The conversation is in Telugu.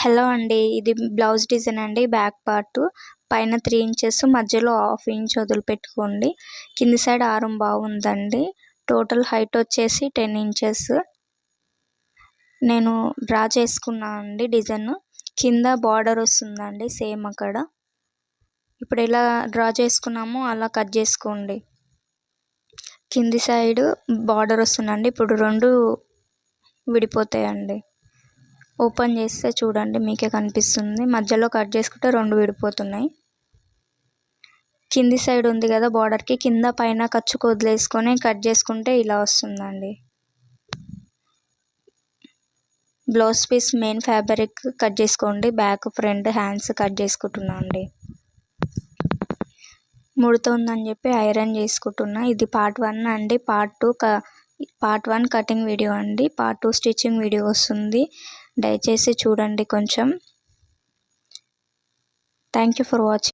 హలో అండి, ఇది బ్లౌజ్ డిజైన్ అండి. బ్యాక్ పార్ట్ పైన 3 ఇంచెస్, మధ్యలో హాఫ్ ఇంచ్ వదిలిపెట్టుకోండి. కింది సైడ్ ఆరం బాగుందండి. టోటల్ హైట్ వచ్చేసి 10 ఇంచెస్ నేను డ్రా చేసుకున్నా అండి. డిజైన్ కింద బార్డర్ వస్తుందండి సేమ్ అక్కడ. ఇప్పుడు ఎలా డ్రా చేసుకున్నామో అలా కట్ చేసుకోండి. కింది సైడ్ బార్డర్ వస్తుందండి. ఇప్పుడు 2 విడిపోతాయండి. ఓపెన్ చేస్తే చూడండి, మీకే కనిపిస్తుంది. మధ్యలో కట్ చేసుకుంటే 2 విడిపోతున్నాయి. కింది సైడ్ ఉంది కదా బార్డర్కి, కింద పైన ఖర్చుకు వదిలేసుకొని కట్ చేసుకుంటే ఇలా వస్తుందండి. Blouse piece main fabric cut చేసుకోండి. బ్యాక్, ఫ్రంట్, హ్యాండ్స్ కట్ చేసుకుంటున్నా అండి. ముడత ఉందని చెప్పి ఐరన్ చేసుకుంటున్నా. ఇది పార్ట్ 1 అండి. పార్ట్ 1 కటింగ్ వీడియో అండి. పార్ట్ 2 స్టిచ్చింగ్ వీడియో వస్తుంది. దయచేసి చూడండి కొంచెం. Thank you for watching.